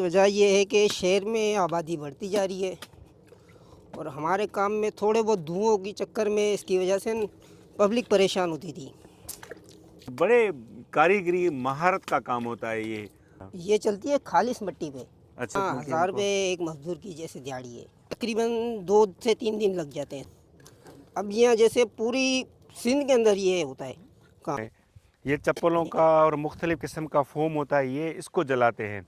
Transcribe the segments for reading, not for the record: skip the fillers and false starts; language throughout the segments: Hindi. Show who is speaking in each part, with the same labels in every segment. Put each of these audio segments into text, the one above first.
Speaker 1: वजह ये है कि शहर में आबादी बढ़ती जा रही है और हमारे काम में थोड़े बहुत धुओं की चक्कर में इसकी वजह से पब्लिक परेशान होती थी।
Speaker 2: बड़े कारीगरी महारत का काम होता है
Speaker 1: ये चलती है खालिश मिट्टी पे।
Speaker 2: अच्छा
Speaker 1: हाँ,
Speaker 2: क्योंकि
Speaker 1: 1000
Speaker 2: इनको
Speaker 1: रुपये एक मजदूर की जैसे दिहाड़ी है। तकरीबन 2 से 3 दिन लग जाते हैं। अब यहाँ जैसे पूरी सिंध के अंदर ये होता है काम।
Speaker 2: ये चप्पलों का और मुख्तलिफ़ किस्म का फोम होता है, ये इसको जलाते हैं।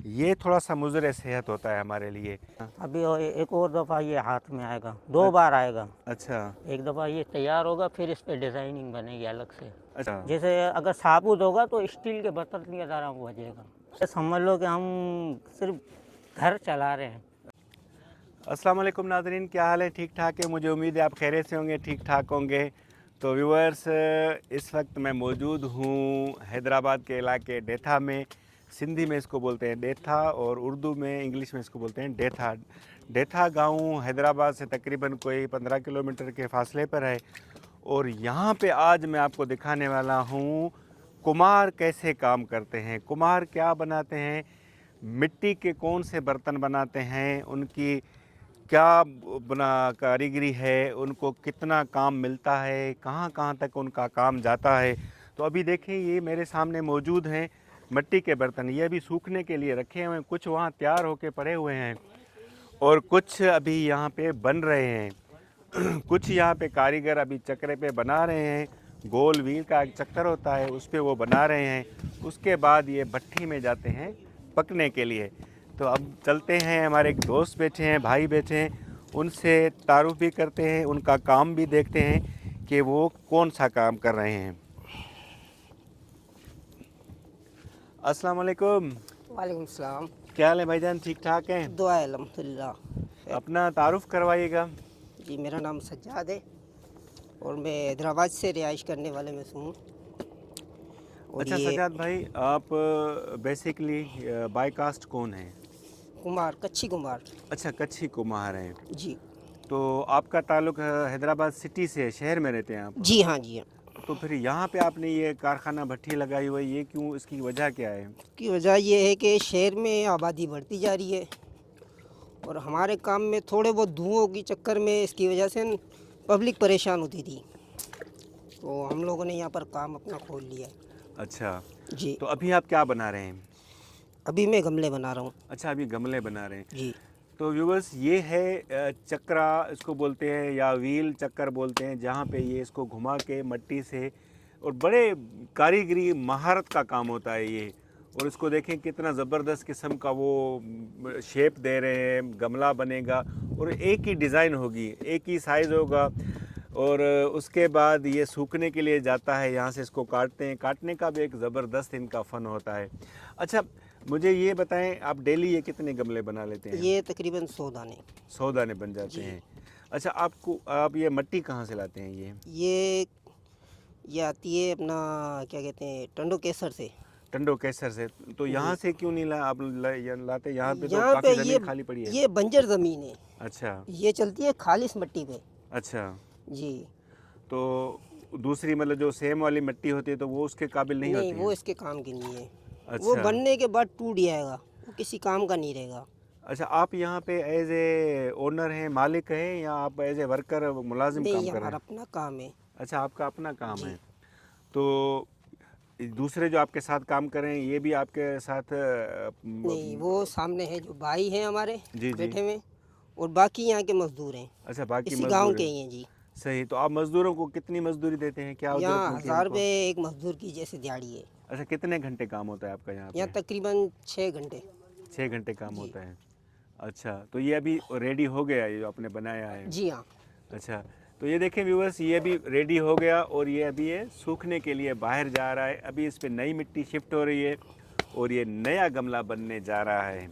Speaker 2: ये थोड़ा सा मुज़र सेहत होता है हमारे लिए।
Speaker 3: अभी एक और दफ़ा ये हाथ में आएगा, 2 बार आएगा।
Speaker 2: अच्छा
Speaker 3: एक दफ़ा ये तैयार होगा, फिर इस पे डिज़ाइनिंग बनेगी अलग से।
Speaker 2: अच्छा
Speaker 3: जैसे अगर साबुत होगा तो स्टील के बर्तन की तरह बजेगा। समझ लो कि हम सिर्फ घर चला रहे हैं।
Speaker 2: अस्सलाम वालेकुम नाज़रीन, क्या हाल है? ठीक ठाक है, मुझे उम्मीद है आप खैरियत से होंगे, ठीक ठाक होंगे। तो व्यूअर्स, इस वक्त मैं मौजूद हूँ हैदराबाद के इलाके डेथा में। सिंधी में इसको बोलते हैं डेथा और उर्दू में, इंग्लिश में इसको बोलते हैं डेथा। डेथा गांव हैदराबाद से तकरीबन कोई 15 किलोमीटर के फासले पर है। और यहाँ पे आज मैं आपको दिखाने वाला हूँ कुम्हार कैसे काम करते हैं, कुम्हार क्या बनाते हैं, मिट्टी के कौन से बर्तन बनाते हैं, उनकी क्या बना कारीगरी है, उनको कितना काम मिलता है, कहाँ कहाँ तक उनका काम जाता है। तो अभी देखें, ये मेरे सामने मौजूद हैं मिट्टी के बर्तन। ये अभी सूखने के लिए रखे हुए हैं, कुछ वहाँ तैयार होके पड़े हुए हैं और कुछ अभी यहाँ पे बन रहे हैं। कुछ यहाँ पे कारीगर अभी चक्रे पे बना रहे हैं, गोल व्हील का एक चक्कर होता है उस पे वो बना रहे हैं। उसके बाद ये भट्टी में जाते हैं पकने के लिए। तो अब चलते हैं, हमारे एक दोस्त बैठे हैं, भाई बैठे हैं, उनसे तारुफ भी करते हैं, उनका काम भी देखते हैं कि वो कौन सा काम कर रहे हैं। अस्सलाम वालेकुम।
Speaker 1: वालेकुम सलाम।
Speaker 2: क्या हाल है भाईजान, ठीक ठाक हैं?
Speaker 1: दुआ है अल्हम्दुलिल्लाह।
Speaker 2: अपना तारुफ करवाइएगा।
Speaker 1: जी, मेरा नाम सज्जाद है और मैं हैदराबाद से रिहाइश करने वाले में से हूँ। और
Speaker 2: अच्छा
Speaker 1: ये
Speaker 2: सजाद भाई, आप बेसिकली बाय कास्ट कौन हैं?
Speaker 1: कुम्हार, कच्ची कुम्हार।
Speaker 2: अच्छा, कच्छी कुम्हार हैं।
Speaker 1: जी
Speaker 2: तो आपका ताल्लुक हैदराबाद सिटी से है, शहर में रहते हैं आप?
Speaker 1: जी हाँ जी हाँ।
Speaker 2: तो फिर यहाँ पे आपने ये कारखाना भट्टी लगाई हुई है, ये क्यों, इसकी वजह क्या है?
Speaker 1: की वजह ये है कि शहर में आबादी बढ़ती जा रही है और हमारे काम में थोड़े बहुत धुओं की चक्कर में इसकी वजह से पब्लिक परेशान होती थी। तो हम लोगों ने यहाँ पर काम अपना खोल लिया है।
Speaker 2: अच्छा,
Speaker 1: जी,
Speaker 2: तो अभी आप क्या बना रहे हैं?
Speaker 1: अभी मैं गमले बना रहा हूँ।
Speaker 2: अच्छा, अभी गमले बना रहे हैं।
Speaker 1: जी
Speaker 2: तो व्यूवर्स, ये है चक्रा इसको बोलते हैं या व्हील चक्कर बोलते हैं, जहाँ पे ये इसको घुमा के मट्टी से, और बड़े कारीगरी महारत का काम होता है ये। और इसको देखें कितना ज़बरदस्त किस्म का वो शेप दे रहे हैं, गमला बनेगा और एक ही डिज़ाइन होगी, एक ही साइज़ होगा। और उसके बाद ये सूखने के लिए जाता है, यहाँ से इसको काटते हैं, काटने का भी एक ज़बरदस्त इनका फ़न होता है। अच्छा, मुझे ये बताएं, आप डेली ये कितने गमले बना लेते हैं?
Speaker 1: ये तकरीबन 100 दाने।
Speaker 2: 100 दाने बन जाते हैं। अच्छा, आप ये मिट्टी कहाँ से लाते हैं
Speaker 1: ये आती है अपना, क्या कहते हैं, टंडो केसर से।
Speaker 2: टंडो कैसर से। तो यहाँ से क्यों नहीं आप लाते? यहाँ पे तो
Speaker 1: यहाँ
Speaker 2: काफ़ी
Speaker 1: पे
Speaker 2: ज़मीन खाली पड़ी है।
Speaker 1: ये बंजर ज़मीन है।
Speaker 2: अच्छा
Speaker 1: ये चलती है खालिश मिट्टी पे।
Speaker 2: अच्छा।
Speaker 1: जी
Speaker 2: तो दूसरी मतलब जो सेम वाली मिट्टी होती है तो वो उसके काबिल नहीं
Speaker 1: नहीं,
Speaker 2: होती
Speaker 1: वो
Speaker 2: है?
Speaker 1: इसके काम की नहीं है। वो
Speaker 2: अच्छा
Speaker 1: बनने के बाद टूट जाएगा, वो किसी काम का नहीं रहेगा।
Speaker 2: अच्छा, आप यहाँ पे एज ए ओनर हैं, मालिक हैं, या आप एज ए वर्कर मुलाजिम
Speaker 1: नहीं,
Speaker 2: काम
Speaker 1: ये
Speaker 2: कर रहे
Speaker 1: हमारा
Speaker 2: हैं?
Speaker 1: अपना काम है।
Speaker 2: अच्छा, आपका अपना काम
Speaker 1: जी
Speaker 2: है। तो दूसरे जो आपके साथ काम कर रहे हैं ये भी आपके साथ
Speaker 1: नहीं, वो सामने है जो भाई हैं हमारे
Speaker 2: जी जी।
Speaker 1: बैठे में, और बाकी यहाँ के मजदूर हैं,
Speaker 2: अच्छा, बाकी
Speaker 1: इसी गांव
Speaker 2: मजदूर
Speaker 1: के
Speaker 2: हैं।
Speaker 1: ही हैं। जी,
Speaker 2: सही। तो आप मजदूरों को कितनी मजदूरी देते हैं, क्या उजरत
Speaker 1: यहाँ
Speaker 2: मिलती है
Speaker 1: 1000
Speaker 2: उनको?
Speaker 1: रुपये एक मजदूर की जैसे दिहाड़ी है।
Speaker 2: अच्छा, कितने घंटे काम होता है आपका यहाँ
Speaker 1: यहाँ
Speaker 2: पे?
Speaker 1: तकरीबन 6 घंटे।
Speaker 2: 6 घंटे काम
Speaker 1: जी
Speaker 2: होता है। अच्छा, तो ये अभी रेडी हो गया, ये जो आपने बनाया है?
Speaker 1: जी हाँ।
Speaker 2: अच्छा, तो ये देखें व्यूवर्स, ये भी रेडी हो गया और ये अभी ये सूखने के लिए बाहर जा रहा है। अभी इस पे नई मिट्टी शिफ्ट हो रही है और ये नया गमला बनने जा रहा है।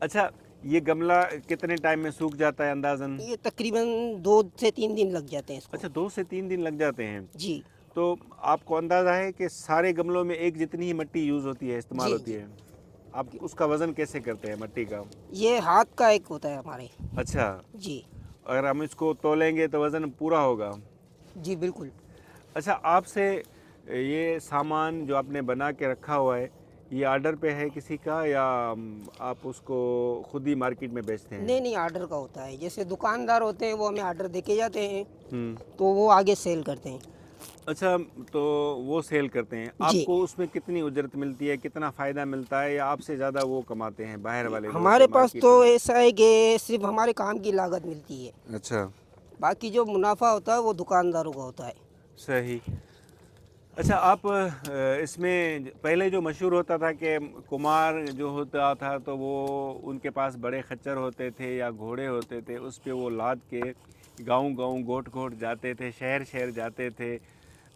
Speaker 2: अच्छा, ये गमला कितने टाइम में सूख जाता है अंदाज़न?
Speaker 1: ये तकरीबन 2 से 3 दिन लग जाते हैं इसको।
Speaker 2: अच्छा, 2 से 3 दिन लग जाते हैं।
Speaker 1: जी
Speaker 2: तो आपको अंदाज़ा है कि सारे गमलों में एक जितनी ही मिट्टी यूज़ होती है, इस्तेमाल
Speaker 1: जी
Speaker 2: होती
Speaker 1: जी।
Speaker 2: है? आप उसका वज़न कैसे करते हैं मिट्टी का?
Speaker 1: ये हाथ का एक होता है हमारे।
Speaker 2: अच्छा,
Speaker 1: जी
Speaker 2: अगर हम इसको तोलेंगे तो वज़न पूरा होगा?
Speaker 1: जी बिल्कुल।
Speaker 2: अच्छा, आपसे ये सामान जो आपने बना के रखा हुआ है, ये ऑर्डर पे है किसी का या आप उसको खुद ही मार्केट में बेचते हैं?
Speaker 1: नहीं नहीं, ऑर्डर का होता है। जैसे दुकानदार होते हैं वो हमें ऑर्डर दे के जाते हैं,
Speaker 2: हम्म।
Speaker 1: तो वो आगे सेल करते हैं।
Speaker 2: अच्छा, तो वो सेल करते हैं,
Speaker 1: जी।
Speaker 2: आपको उसमें कितनी उजरत मिलती है, कितना फ़ायदा मिलता है, या आपसे ज़्यादा वो कमाते हैं बाहर वाले जो
Speaker 1: हमारे
Speaker 2: होते हैं
Speaker 1: पास
Speaker 2: मार्केट
Speaker 1: तो
Speaker 2: में?
Speaker 1: ऐसा है कि सिर्फ हमारे काम की लागत मिलती है,
Speaker 2: अच्छा,
Speaker 1: बाकी जो मुनाफा होता है वो दुकानदारों का होता है।
Speaker 2: सही। अच्छा, आप इसमें पहले जो मशहूर होता था कि कुमार जो होता था तो वो उनके पास बड़े खच्चर होते थे या घोड़े होते थे, उस पे वो लाद के गांव-गांव, गोट-गोट जाते थे, शहर-शहर जाते थे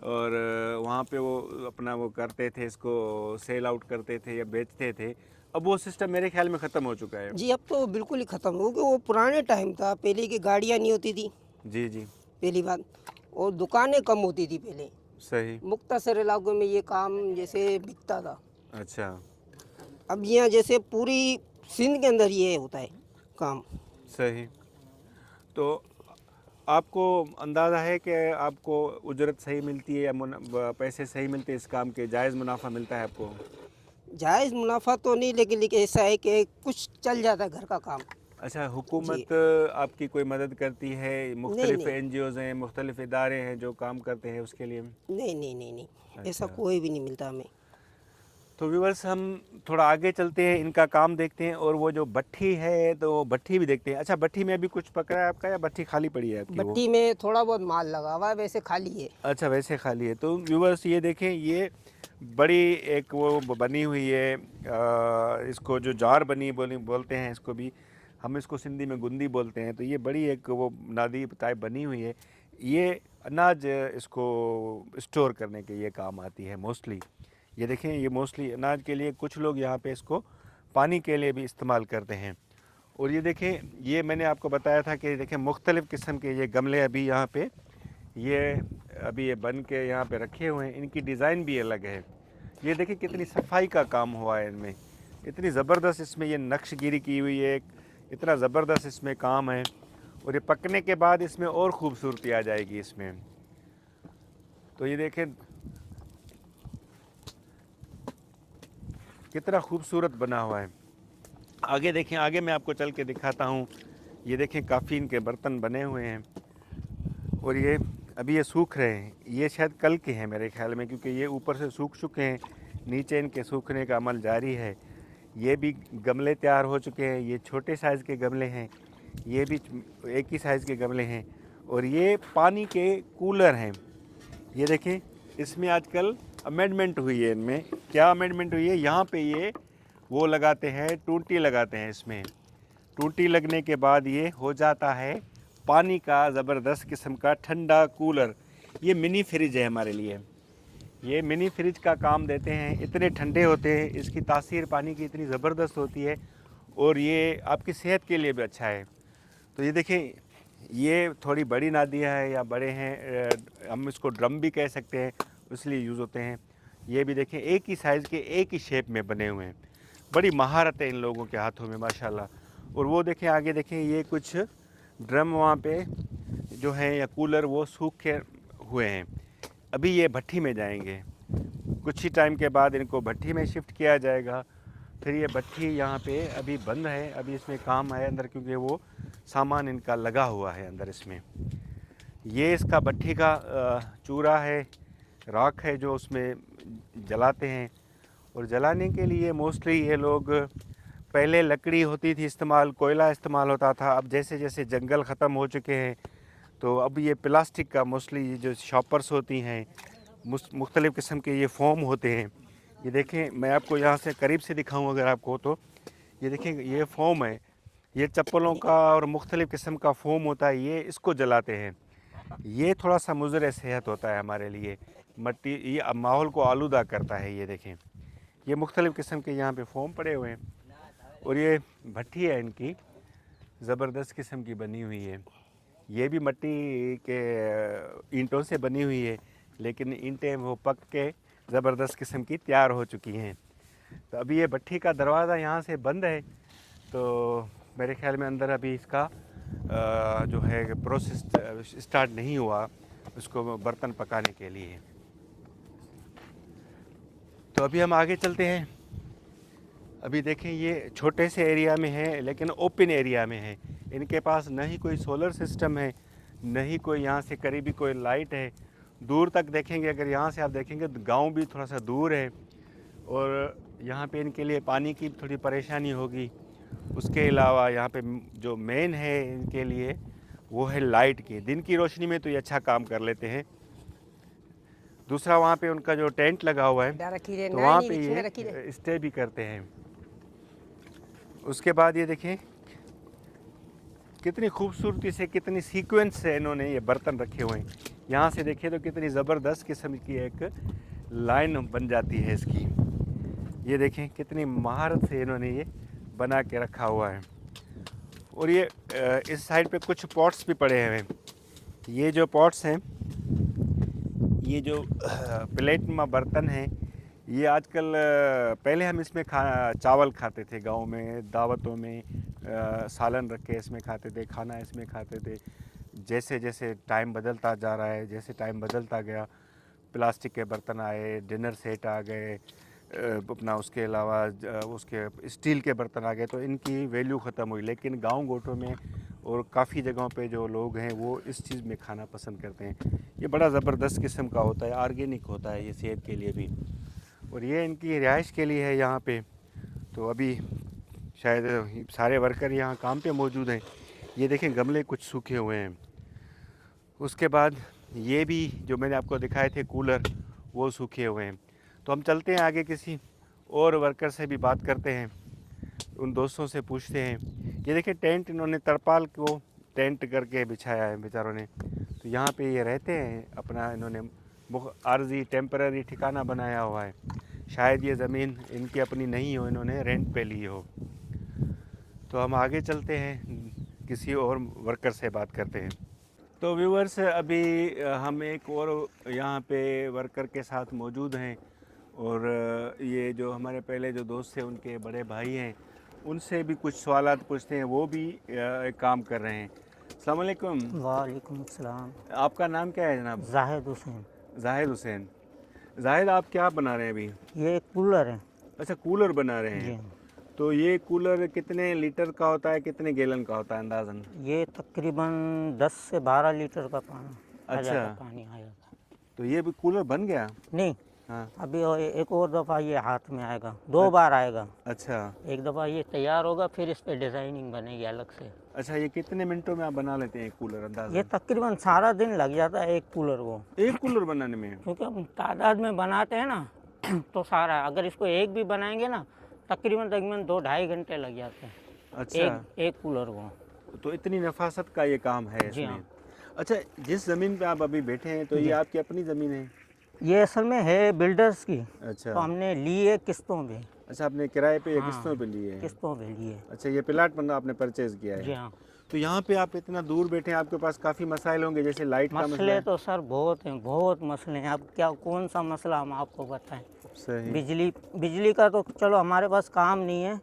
Speaker 2: और वहाँ पे वो अपना वो करते थे, इसको सेल आउट करते थे या बेचते थे। अब वो सिस्टम मेरे ख्याल में ख़त्म हो चुका है।
Speaker 1: जी, अब तो बिल्कुल ही ख़त्म हो गया। वो पुराने टाइम था, पहले की गाड़ियाँ नहीं होती थी,
Speaker 2: जी, जी,
Speaker 1: पहली बात, और दुकानें कम होती थी पहले।
Speaker 2: सही।
Speaker 1: मुख्तसर इलाकों में ये काम जैसे बिकता था।
Speaker 2: अच्छा,
Speaker 1: अब यहाँ जैसे पूरी सिंध के अंदर ये होता है काम।
Speaker 2: सही। तो आपको अंदाज़ा है कि आपको उजरत सही मिलती है या पैसे सही मिलते हैं इस काम के, जायज़ मुनाफा मिलता है आपको?
Speaker 1: जायज़ मुनाफा तो नहीं, लेकिन ऐसा है कि कुछ चल जाता है घर का काम।
Speaker 2: अच्छा,
Speaker 1: जी।
Speaker 2: हुकूमत आपकी कोई मदद करती है?
Speaker 1: नहीं
Speaker 2: मुख्तलिफ़
Speaker 1: नहीं
Speaker 2: एनजीओज़ हैं, मुख्तलिफ़ इदारे हैं जो काम करते हैं उसके लिए?
Speaker 1: नहीं नहीं नहीं नहीं, ऐसा
Speaker 2: अच्छा,
Speaker 1: कोई भी नहीं मिलता हमें।
Speaker 2: तो व्यूअर्स हम थोड़ा आगे चलते हैं, इनका काम देखते हैं और वो जो भट्ठी है तो भट्ठी भी देखते हैं। अच्छा, भट्ठी में अभी कुछ पक रहा है आपका या भट्ठी खाली पड़ी है आपकी वो?
Speaker 1: भट्टी में थोड़ा बहुत माल लगा हुआ है, वैसे खाली है।
Speaker 2: अच्छा, वैसे खाली है। तो व्यूअर्स ये देखें, ये बड़ी एक वो बनी हुई है, इसको जो जार बनी बोलते हैं इसको भी, हम इसको सिंधी में गुंदी बोलते हैं। तो ये बड़ी एक वो नादी टाइप बनी हुई है, ये अनाज इसको स्टोर करने के ये काम आती है मोस्टली। ये देखें, ये मोस्टली अनाज के लिए, कुछ लोग यहाँ पे इसको पानी के लिए भी इस्तेमाल करते हैं। और ये देखें, ये मैंने आपको बताया था कि देखें मुख्तलिफ़ किस्म के ये गमले अभी यहाँ पे ये अभी ये बन के यहाँ पे रखे हुए हैं, इनकी डिज़ाइन भी अलग है। ये देखिए कितनी सफाई का काम हुआ है इनमें, इतनी ज़बरदस्त इसमें ये नक्शगिरी की हुई है, इतना ज़बरदस्त इसमें काम है। और ये पकने के बाद इसमें और ख़ूबसूरती आ जाएगी इसमें। तो ये देखें कितना खूबसूरत बना हुआ है। आगे देखें, आगे मैं आपको चल के दिखाता हूँ। ये देखें काफ़ी इनके बर्तन बने हुए हैं और ये अभी ये सूख रहे हैं। ये शायद कल के हैं मेरे ख्याल में, क्योंकि ये ऊपर से सूख चुके हैं, नीचे इनके सूखने का अमल जारी है। ये भी गमले तैयार हो चुके हैं। ये छोटे साइज़ के गमले हैं, ये भी एक ही साइज़ के गमले हैं। और ये पानी के कूलर हैं। ये देखें, इसमें आजकल अमेंडमेंट हुई है। इनमें क्या अमेंडमेंट हुई है, यहाँ पे ये वो लगाते हैं, टूटी लगाते हैं इसमें। टूटी लगने के बाद ये हो जाता है पानी का ज़बरदस्त किस्म का ठंडा कूलर। ये मिनी फ्रिज है हमारे लिए, ये मिनी फ्रिज का काम देते हैं। इतने ठंडे होते हैं, इसकी तासीर पानी की इतनी ज़बरदस्त होती है और ये आपकी सेहत के लिए भी अच्छा है। तो ये देखें, ये थोड़ी बड़ी नादियाँ है या बड़े हैं, हम इसको ड्रम भी कह सकते हैं, इसलिए यूज़ होते हैं। ये भी देखें एक ही साइज़ के, एक ही शेप में बने हुए हैं। बड़ी महारत है इन लोगों के हाथों में माशाल्लाह। और वो देखें, आगे देखें, ये कुछ ड्रम वहाँ पे जो हैं या कूलर वो सूखे हुए हैं। अभी ये भट्ठी में जाएंगे, कुछ ही टाइम के बाद इनको भट्ठी में शिफ्ट किया जाएगा। फिर ये भट्ठी यहाँ पे अभी बंद है, अभी इसमें काम है अंदर, क्योंकि वो सामान इनका लगा हुआ है अंदर इसमें। ये इसका भट्ठी का चूरा है, राख है जो उसमें जलाते हैं। और जलाने के लिए मोस्टली ये लोग, पहले लकड़ी होती थी इस्तेमाल, कोयला इस्तेमाल होता था। अब जैसे जैसे जंगल ख़त्म हो चुके हैं तो अब ये प्लास्टिक का मोस्टली जो शॉपर्स होती हैं, मुख्तलिफ़ किस्म के ये फ़ोम होते हैं। ये देखें, मैं आपको यहाँ से करीब से दिखाऊँ अगर आपको, तो ये देखें, ये फ़ोम है, ये चप्पलों का और मुख्तलिफ़ किस्म का फ़ोम होता है, ये इसको जलाते हैं। ये थोड़ा सा मुज़र सेहत होता है हमारे लिए, मट्टी ये माहौल को आलूदा करता है। ये देखें, ये मुख्तलिफ़ किस्म के यहाँ पे फ़ोम पड़े हुए हैं। और ये भट्ठी है इनकी, ज़बरदस्त किस्म की बनी हुई है। ये भी मिट्टी के ईंटों से बनी हुई है, लेकिन ईंटें वो पक के ज़बरदस्त किस्म की तैयार हो चुकी हैं। तो अभी ये भट्ठी का दरवाज़ा यहाँ से बंद है, तो मेरे ख्याल में अंदर अभी इसका जो है प्रोसेस स्टार्ट नहीं हुआ उसको बर्तन पकाने के लिए। तो अभी हम आगे चलते हैं। अभी देखें ये छोटे से एरिया में है लेकिन ओपन एरिया में है। इनके पास न ही कोई सोलर सिस्टम है, न ही कोई यहाँ से करीबी कोई लाइट है। दूर तक देखेंगे, अगर यहाँ से आप देखेंगे तो गांव भी थोड़ा सा दूर है और यहाँ पे इनके लिए पानी की थोड़ी परेशानी होगी। उसके अलावा यहाँ पे जो मेन है इनके लिए वो है लाइट की। दिन की रोशनी में तो ये अच्छा काम कर लेते हैं। दूसरा वहाँ पे उनका जो टेंट लगा हुआ है तो वहाँ पे ये स्टे भी करते हैं। उसके बाद ये देखें कितनी खूबसूरती से, कितनी सीक्वेंस से इन्होंने ये बर्तन रखे हुए हैं। यहाँ से देखिए तो कितनी ज़बरदस्त किस्म की एक लाइन बन जाती है इसकी। ये देखें कितनी महारत से इन्होंने ये बना के रखा हुआ है। और ये इस साइड पे कुछ पॉट्स भी पड़े हुए हैं। ये जो पॉट्स हैं, ये जो प्लेटनुमा बर्तन हैं, ये आजकल पहले हम इसमें चावल खाते थे गांव में, दावतों में सालन रख के इसमें खाते थे, खाना इसमें खाते थे। जैसे जैसे टाइम बदलता जा रहा है, जैसे टाइम बदलता गया, प्लास्टिक के बर्तन आए, डिनर सेट आ गए, अपना उसके अलावा उसके स्टील के बर्तन आ गए, तो इनकी वैल्यू ख़त्म हुई। लेकिन गांव गोटों में और काफ़ी जगहों पे जो लोग हैं वो इस चीज़ में खाना पसंद करते हैं। ये बड़ा ज़बरदस्त किस्म का होता है, ऑर्गेनिक होता है ये सेहत के लिए भी। और ये इनकी रिहाइश के लिए है यहाँ पे। तो अभी शायद सारे वर्कर यहाँ काम पे मौजूद हैं। ये देखें गमले कुछ सूखे हुए हैं। उसके बाद ये भी जो मैंने आपको दिखाए थे कूलर, वो सूखे हुए हैं। तो हम चलते हैं आगे, किसी और वर्कर से भी बात करते हैं, उन दोस्तों से पूछते हैं। ये देखिए टेंट इन्होंने तरपाल को टेंट करके बिछाया है बेचारों ने। तो यहाँ पे ये रहते हैं अपना, इन्होंने आर्जी टेम्पररी ठिकाना बनाया हुआ है। शायद ये ज़मीन इनकी अपनी नहीं हो, इन्होंने रेंट पे ली हो। तो हम आगे चलते हैं, किसी और वर्कर से बात करते हैं। तो व्यूअर्स अभी हम एक और यहाँ पे वर्कर के साथ मौजूद हैं और ये जो हमारे पहले जो दोस्त थे उनके बड़े भाई हैं, उनसे भी कुछ सवालात पूछते हैं। वो भी एक काम कर रहे हैं। अस्सलाम वालेकुम।
Speaker 3: वालेकुम अस्सलाम।
Speaker 2: आपका नाम क्या है जनाब?
Speaker 3: जाहिद हुसैन।
Speaker 2: जाहिद हुसैन। जाहिद, आप क्या बना रहे हैं अभी?
Speaker 3: ये कूलर है।
Speaker 2: अच्छा, कूलर बना रहे हैं। तो ये कूलर कितने लीटर का होता है, कितने गैलन का होता है अंदाज़न?
Speaker 3: ये तकरीबन 10 से 12 लीटर का पानी
Speaker 2: अच्छा,
Speaker 3: पानी आ जाता है।
Speaker 2: तो ये भी कूलर बन गया?
Speaker 3: नहीं,
Speaker 2: हाँ।
Speaker 3: अभी एक और दफ़ा ये हाथ में आएगा, 2 बार आएगा।
Speaker 2: अच्छा,
Speaker 3: एक दफ़ा ये तैयार होगा, फिर इस पे डिज़ाइनिंग बनेगी अलग से।
Speaker 2: अच्छा, ये कितने मिनटों में आप बना लेते हैं एक कूलर अंदाज़न?
Speaker 3: ये तकरीबन सारा दिन लग जाता है एक कूलर को,
Speaker 2: एक कूलर बनाने में?
Speaker 3: क्योंकि हम तादाद में बनाते हैं ना तो सारा, अगर इसको एक भी बनाएंगे ना तकरीबन 2-2.5 घंटे लग जाते हैं।
Speaker 2: अच्छा,
Speaker 3: एक कूलर को।
Speaker 2: तो इतनी नफासत का ये काम है
Speaker 3: जी
Speaker 2: इसमें।
Speaker 3: हाँ।
Speaker 2: अच्छा, जिस ज़मीन पे आप अभी बैठे हैं तो ये आपकी अपनी ज़मीन है?
Speaker 3: ये असल में है बिल्डर्स की,
Speaker 2: अच्छा।
Speaker 3: तो हमने ली है किस्तों पे।
Speaker 2: अच्छा, आपने किराए पे या
Speaker 3: हाँ,
Speaker 2: किस्तों पे लिए है?
Speaker 3: किस्तों पे लिए।
Speaker 2: अच्छा, ये प्लाट मतलब आपने परचेज किया
Speaker 3: जी
Speaker 2: है?
Speaker 3: हाँ।
Speaker 2: तो यहाँ पे आप इतना दूर बैठे हैं, आपके पास काफ़ी मसाइल होंगे, जैसे लाइट का मसला
Speaker 3: मसले
Speaker 2: है।
Speaker 3: तो सर बहुत हैं, बहुत मसले हैं। अब क्या, कौन सा मसला हम आपको बताएं।
Speaker 2: सही।
Speaker 3: बिजली का तो चलो हमारे पास काम नहीं है।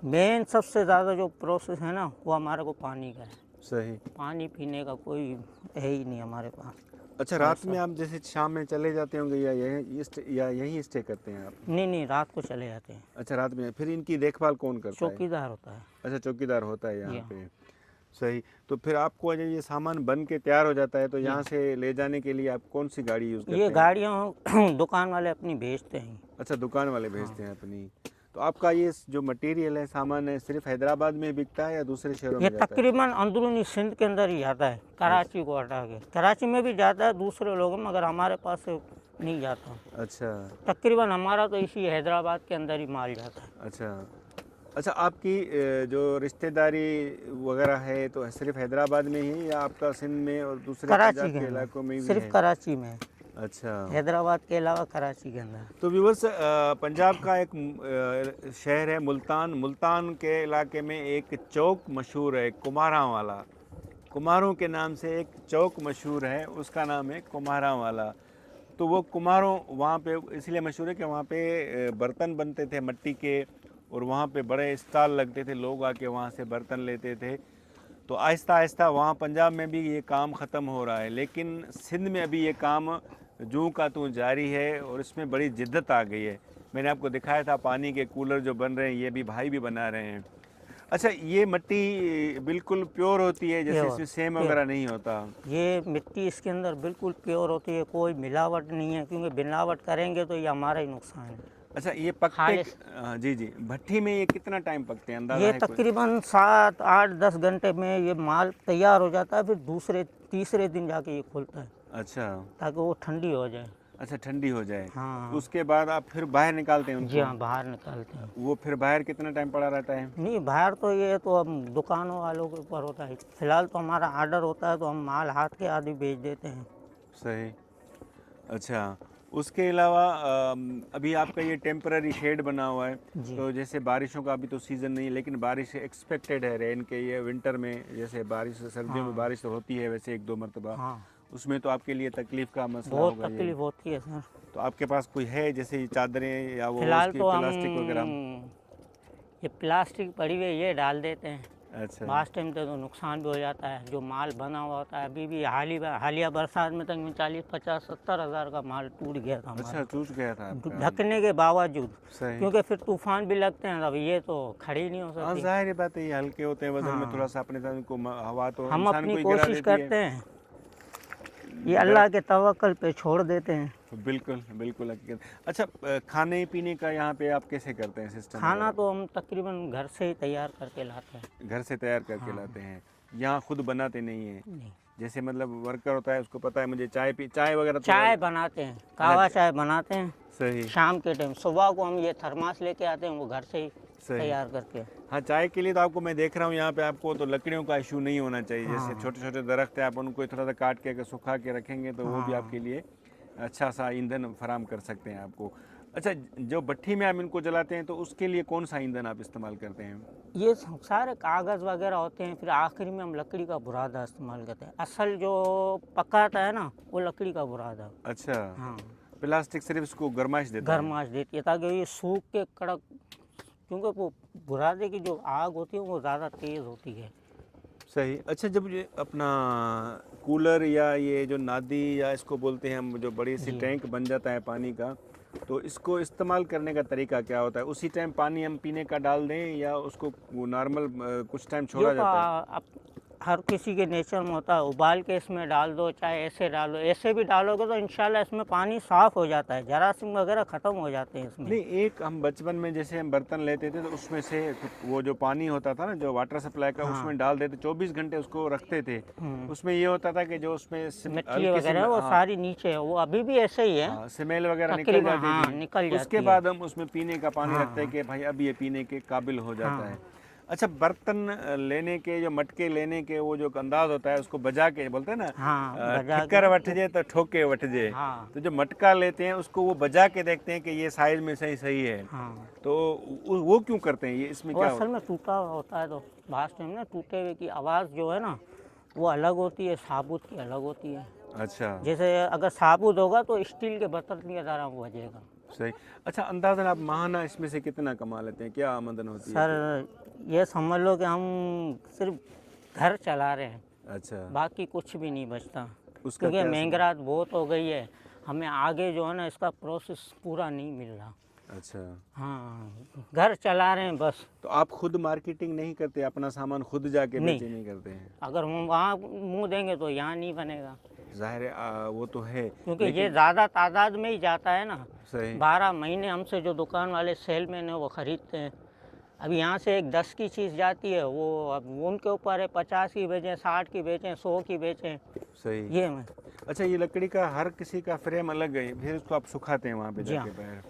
Speaker 3: मेन सबसे ज़्यादा जो प्रोसेस है ना वो हमारे को पानी का है।
Speaker 2: सही।
Speaker 3: पानी पीने का कोई है ही नहीं हमारे पास।
Speaker 2: अच्छा, रात में आप जैसे शाम में चले जाते होंगे या यहीं स्टे करते हैं आप?
Speaker 3: नहीं, रात को चले जाते हैं।
Speaker 2: अच्छा, रात में फिर इनकी देखभाल कौन करता है?
Speaker 3: चौकीदार होता है।
Speaker 2: अच्छा, चौकीदार होता है यहाँ
Speaker 3: जी
Speaker 2: पे। सही। तो फिर आपको जब ये सामान बन के तैयार हो जाता है तो यहाँ से ले जाने के लिए आप कौन सी गाड़ी यूज़ करते हैं?
Speaker 3: ये गाड़ियाँ दुकान वाले अपनी भेजते हैं।
Speaker 2: अच्छा, दुकान वाले भेजते हैं अपनी। तो आपका ये जो मटेरियल है, सामान है, सिर्फ हैदराबाद में बिकता है या दूसरे शहरों
Speaker 3: ये
Speaker 2: में जाता है?
Speaker 3: तकरीबन अंदरूनी सिंध के अंदर ही जाता है, कराची को हटा के। कराची में भी जाता है दूसरे लोगों में, मगर हमारे पास से नहीं जाता।
Speaker 2: अच्छा।
Speaker 3: तकरीबन हमारा तो इसी हैदराबाद के अंदर ही माल जाता है।
Speaker 2: अच्छा, आपकी जो रिश्तेदारी वगैरह है तो सिर्फ हैदराबाद में ही या आपका सिंध में और दूसरे
Speaker 3: कराची
Speaker 2: पंजाब
Speaker 3: के
Speaker 2: के इलाकों में भी
Speaker 3: सिर्फ
Speaker 2: है?
Speaker 3: कराची में।
Speaker 2: अच्छा।
Speaker 3: हैदराबाद के अलावा कराची के अंदर।
Speaker 2: तो व्यूअर्स, पंजाब का एक शहर है मुल्तान। मुल्तान के इलाके में एक चौक मशहूर है, कुम्हारां वाला। कुम्हारों के नाम से एक चौक मशहूर है, उसका नाम है कुम्हारां वाला। तो वो कुम्हारों वहाँ पे इसलिए मशहूर है कि वहाँ पे बर्तन बनते थे मिट्टी के, और वहाँ पे बड़े स्टॉल लगते थे, लोग आके वहाँ से बर्तन लेते थे। तो आहिस्ता आहिस्ता वहाँ पंजाब में भी ये काम ख़त्म हो रहा है, लेकिन सिंध में अभी ये काम जूँ का तूँ जारी है और इसमें बड़ी जिद्दत आ गई है। मैंने आपको दिखाया था पानी के कूलर जो बन रहे हैं, ये भी भाई भी बना रहे हैं। अच्छा, ये मिट्टी बिल्कुल प्योर होती है, जैसे
Speaker 3: प्योर,
Speaker 2: इसमें सेम
Speaker 3: प्योर।
Speaker 2: वगैरह नहीं होता?
Speaker 3: ये मिट्टी इसके अंदर बिल्कुल प्योर होती है, कोई मिलावट नहीं है, क्योंकि मिलावट करेंगे तो ये हमारा ही नुकसान है।
Speaker 2: अच्छा, ये पकते
Speaker 3: खालिश।
Speaker 2: जी जी, भट्टी में ये कितना टाइम पकते हैं, अंदाजा
Speaker 3: ये
Speaker 2: है कोई?
Speaker 3: तकरीबन 7, 8, 10 घंटे में ये माल तैयार हो जाता है, फिर दूसरे तीसरे दिन जाके ये खुलता है,
Speaker 2: अच्छा
Speaker 3: ताकि वो ठंडी हो जाए।
Speaker 2: अच्छा, ठंडी हो जाए।
Speaker 3: हाँ
Speaker 2: उसके बाद आप फिर बाहर निकालते हैं
Speaker 3: जी
Speaker 2: उनको?
Speaker 3: हाँ, बाहर निकालते हैं।
Speaker 2: वो फिर बाहर कितना टाइम पड़ा रहता है?
Speaker 3: नहीं, बाहर तो ये तो अब दुकानों वालों के ऊपर होता है। फिलहाल तो हमारा ऑर्डर होता है तो हम माल हाथ के आदि बेच देते हैं।
Speaker 2: सही। अच्छा, उसके अलावा अभी आपका ये टेम्पररी शेड बना हुआ है,
Speaker 3: जी।
Speaker 2: तो जैसे बारिशों का अभी तो सीज़न नहीं है, लेकिन बारिश एक्सपेक्टेड है रेन के, ये विंटर में जैसे बारिश, सर्दियों में बारिश तो होती है वैसे 1-2 मरतबा,
Speaker 3: हाँ,
Speaker 2: उसमें तो आपके लिए तकलीफ का मसला
Speaker 3: बहुत
Speaker 2: होगा ये।
Speaker 3: तकलीफ होती है सर।
Speaker 2: तो आपके पास कोई है जैसे ये चादरें या वो
Speaker 3: फिलहाल
Speaker 2: उसकी
Speaker 3: तो हम
Speaker 2: प्लास्टिक वगैरह?
Speaker 3: ये प्लास्टिक पड़ी हुई है, ये डाल देते हैं।
Speaker 2: अच्छा
Speaker 3: बास टाइम तक तो नुकसान भी हो जाता है, जो माल बना हुआ होता है। अभी भी हालिया बरसात में तक 40, 50, 70 हज़ार का माल टूट गया था हमारा,
Speaker 2: अच्छा, टूट गया था आपका?
Speaker 3: ढकने के बावजूद,
Speaker 2: सही।
Speaker 3: क्योंकि फिर तूफान भी लगते हैं, अब ये तो खड़ी ही नहीं हो
Speaker 2: हाँ,
Speaker 3: सकती।
Speaker 2: जाहिर है बात है, ये हल्के होते हैं वजन में,
Speaker 3: हाँ।
Speaker 2: थोड़ा सा अपने साथ को हवा तो
Speaker 3: हम
Speaker 2: इंसान
Speaker 3: अपनी
Speaker 2: को ही गिरा
Speaker 3: कोशिश
Speaker 2: देती है।
Speaker 3: करते हैं, ये अल्लाह के तवक्कल पे छोड़ देते हैं।
Speaker 2: बिल्कुल बिल्कुल हकीकत। अच्छा, खाने पीने का यहाँ पे आप कैसे करते हैं सिस्टम?
Speaker 3: खाना तो हम तकरीबन घर से ही तैयार करके लाते हैं।
Speaker 2: घर से तैयार करके लाते हैं, यहाँ खुद बनाते नहीं हैं?
Speaker 3: नहीं,
Speaker 2: जैसे मतलब वर्कर होता है उसको पता है मुझे चाय वगैरह तो
Speaker 3: चाय बनाते हैं, कावा चाय बनाते हैं
Speaker 2: सही
Speaker 3: शाम के टाइम। सुबह को हम ये थर्मास लेके आते हैं, वो घर से ही
Speaker 2: सही।
Speaker 3: तैयार करके।
Speaker 2: हाँ, चाय के लिए तो आपको मैं देख रहा हूँ यहाँ पे आपको तो लकड़ियों का इशू नहीं होना चाहिए। जैसे छोटे छोटे दरख्त है, आप उनको थोड़ा सा काट के अगर सुखा के रखेंगे तो वो भी आपके लिए अच्छा सा ईंधन फराम कर सकते हैं आपको। अच्छा, जो भट्ठी में आप इनको जलाते हैं तो उसके लिए कौन सा ईंधन आप इस्तेमाल करते हैं?
Speaker 3: ये सारे कागज़ वगैरह होते हैं, फिर आखिरी में हम लकड़ी का बुरादा इस्तेमाल करते हैं। असल जो पकाता है ना, वो लकड़ी का बुरादा।
Speaker 2: अच्छा,
Speaker 3: हाँ,
Speaker 2: प्लास्टिक सिर्फ इसको गरमाइश देता है?
Speaker 3: गरमाश देती है ताकि ये सूख के कड़क, क्योंकि वो बुरादे की जो आग होती है वो ज़्यादा तेज़ होती है।
Speaker 2: सही। अच्छा, जब ये अपना कूलर या ये जो नादी या इसको बोलते हैं हम, जो बड़ी सी टैंक बन जाता है पानी का, तो इसको इस्तेमाल करने का तरीका क्या होता है? उसी टाइम पानी हम पीने का डाल दें या उसको नॉर्मल कुछ टाइम छोड़ा
Speaker 3: जो
Speaker 2: जाता है?
Speaker 3: हर किसी के नेचर में होता है, उबाल के इसमें डाल दो, चाहे ऐसे डालो, ऐसे भी डालोगे तो इंशाल्लाह इसमें पानी साफ़ हो जाता है, जरासीम वगैरह ख़त्म हो जाते हैं इसमें।
Speaker 2: नहीं, एक हम बचपन में जैसे हम बर्तन लेते थे तो उसमें से वो जो पानी होता था ना, जो वाटर सप्लाई का, उसमें डाल देते, 24 घंटे उसको रखते थे। उसमें ये होता था कि जो उसमें
Speaker 3: मिट्टी वगैरह वो सारी नीचे है, वो अभी भी ऐसे ही है,
Speaker 2: स्मेल वगैरह निकल
Speaker 3: तकरीबन
Speaker 2: जाती
Speaker 3: हाँ
Speaker 2: थी।
Speaker 3: निकल जाती
Speaker 2: उसके
Speaker 3: है।
Speaker 2: बाद हम उसमें पीने का पानी रखते हैं कि भाई अब ये पीने के काबिल हो जाता है। अच्छा, बर्तन लेने के, जो मटके लेने के वो जो अंदाज होता है उसको बजा के बोलते हैं ना,
Speaker 3: हाँ, बजा के।
Speaker 2: ठिक्कर वठ जे तो ठोके वठ जे।
Speaker 3: हाँ।
Speaker 2: तो जो मटका लेते हैं उसको वो बजा के देखते हैं कि ये साइज में सही सही है,
Speaker 3: हाँ,
Speaker 2: तो वो क्यों करते हैं? ये इसमें
Speaker 3: वो
Speaker 2: क्या
Speaker 3: असल में टूटा हुआ होता है, तो बास टाइम ना टूटे हुए की आवाज़ जो है ना वो अलग होती है, साबुत की अलग होती है।
Speaker 2: अच्छा,
Speaker 3: जैसे अगर साबुत होगा तो स्टील के बर्तन की तरह वो बजेगा।
Speaker 2: सही। अच्छा, अंदाज़न आप माहाना इसमें से कितना कमा लेते हैं, क्या आमदन होती है?
Speaker 3: सर ये समझ लो कि हम सिर्फ घर चला रहे हैं,
Speaker 2: अच्छा,
Speaker 3: बाकी कुछ भी नहीं बचता,
Speaker 2: उसका
Speaker 3: क्योंकि
Speaker 2: क्या
Speaker 3: महंगाई बहुत हो गई है, हमें आगे जो है ना इसका प्रोसेस पूरा नहीं मिल रहा।
Speaker 2: अच्छा,
Speaker 3: हाँ, घर चला रहे हैं बस।
Speaker 2: तो आप खुद मार्केटिंग नहीं करते, अपना सामान खुद जाके
Speaker 3: नहीं।
Speaker 2: बेचे नहीं करते हैं?
Speaker 3: अगर हम वहाँ मुँह देंगे तो यहाँ नहीं बनेगा,
Speaker 2: जाहिर है वो तो है,
Speaker 3: क्योंकि ये ज़्यादा तादाद में ही जाता है ना।
Speaker 2: सही।
Speaker 3: 12 महीने हमसे जो दुकान वाले सेलमैन है वो ख़रीदते हैं। अब यहाँ से एक 10 की चीज़ जाती है, वो अब उनके ऊपर है, 50 की बेचें, 60 की बेचें, 100 की बेचें,
Speaker 2: सही।
Speaker 3: ये में।
Speaker 2: अच्छा, ये लकड़ी का हर किसी का फ्रेम अलग है, फिर उसको आप सुखाते हैं वहाँ पे
Speaker 3: जी
Speaker 2: जाके
Speaker 3: हाँ।
Speaker 2: बाहर?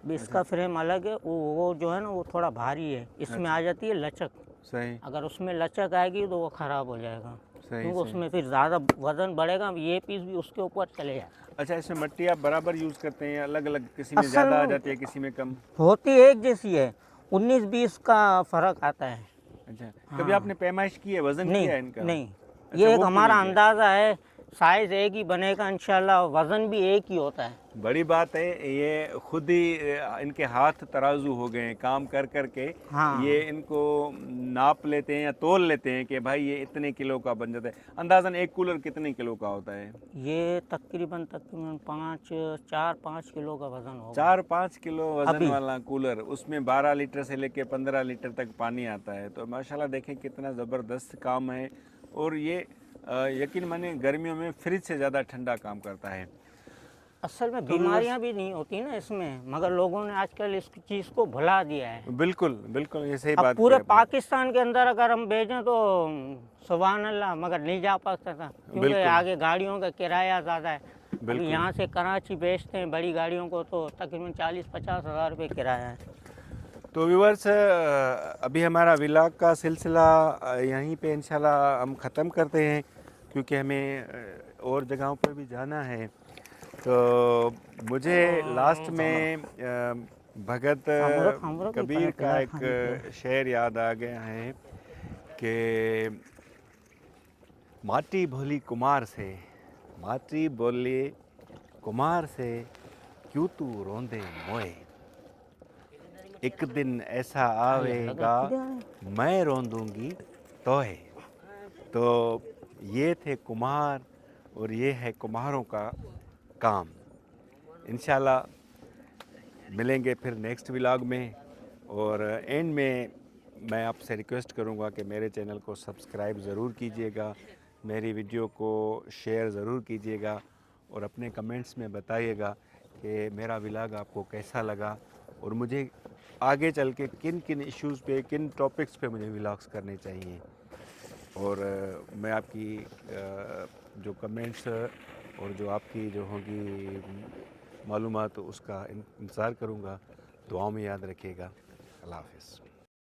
Speaker 3: अब इसका फ्रेम अलग है, वो जो है ना वो थोड़ा भारी है, इसमें आ जाती है लचक।
Speaker 2: सही
Speaker 3: अगर उसमें लचक आएगी तो वो ख़राब हो जाएगा,
Speaker 2: सही
Speaker 3: क्योंकि
Speaker 2: सही।
Speaker 3: उसमें फिर ज़्यादा वज़न बढ़ेगा, ये पीस भी उसके ऊपर चले जाएगा।
Speaker 2: अच्छा, इसमें मिट्टी आप बराबर यूज़ करते हैं या अलग अलग, किसी में
Speaker 3: असल
Speaker 2: ज़्यादा आ जाती है किसी में कम?
Speaker 3: होती एक जैसी है, 19-20 का फ़र्क आता है।
Speaker 2: अच्छा, कभी आपने पैमाइश की है, वजन किया है इनका?
Speaker 3: नहीं,
Speaker 2: अच्छा,
Speaker 3: ये एक
Speaker 2: वो
Speaker 3: हमारा
Speaker 2: क्यों नहीं
Speaker 3: अंदाज़ा है साइज़ एक ही बनेगा इंशाल्लाह, वज़न भी एक ही होता है।
Speaker 2: बड़ी बात है, ये खुद ही इनके हाथ तराजू हो गए हैं, काम कर कर के
Speaker 3: हाँ।
Speaker 2: ये इनको नाप लेते हैं या तोल लेते हैं कि भाई ये इतने किलो का बन जाता है। अंदाज़न एक कूलर कितने किलो का होता है?
Speaker 3: ये तकरीबन 4-5 किलो का वज़न होगा।
Speaker 2: 4-5 किलो वज़न
Speaker 3: अभी।
Speaker 2: वाला कूलर, उसमें 12 लीटर से लेके 15 लीटर तक पानी आता है। तो माशाल्लाह देखें कितना ज़बरदस्त काम है। और ये यकीन माने गर्मियों में फ्रिज से ज़्यादा ठंडा काम करता है।
Speaker 3: असल में बीमारियां भी नहीं होती ना इसमें, मगर लोगों ने आजकल इस चीज़ को भुला दिया है।
Speaker 2: बिल्कुल बिल्कुल, ये सही
Speaker 3: अब
Speaker 2: बात
Speaker 3: पूरे
Speaker 2: की आपने।
Speaker 3: पाकिस्तान के अंदर अगर हम भेजें तो सुभान अल्लाह, मगर नहीं जा पाता था क्योंकि
Speaker 2: बिल्कुल।
Speaker 3: आगे गाड़ियों का किराया ज़्यादा है। अभी
Speaker 2: बिल्कुल।
Speaker 3: यहाँ से कराची भेजते हैं बड़ी गाड़ियों को तो तकरीबन 40-50 हज़ार रुपये किराया है।
Speaker 2: तो व्यूअर्स, अभी हमारा व्लॉग का सिलसिला यहीं पे इंशाल्लाह हम ख़त्म करते हैं, क्योंकि हमें और जगहों पर भी जाना है। तो मुझे लास्ट में भगत कबीर का एक शेर याद आ गया है कि माटी भोली कुमार से, माटी बोली कुमार से, क्यों तू रोंदे मोए, एक दिन ऐसा आवेगा मैं रोंदूंगी तोहे। तो ये थे कुम्हार और ये है कुम्हारों का काम। इंशाल्लाह मिलेंगे फिर नेक्स्ट व्लॉग में। और एंड में मैं आपसे रिक्वेस्ट करूंगा कि मेरे चैनल को सब्सक्राइब ज़रूर कीजिएगा, मेरी वीडियो को शेयर ज़रूर कीजिएगा और अपने कमेंट्स में बताइएगा कि मेरा व्लॉग आपको कैसा लगा और मुझे आगे चल के किन किन इश्यूज़ पे, किन टॉपिक्स पे मुझे व्लॉग्स करने चाहिए। और मैं आपकी जो कमेंट्स और जो आपकी जो होगी मालूमात उसका इंतज़ार करूँगा। दुआओं में याद रखिएगा। अल्लाह हाफ़िज़।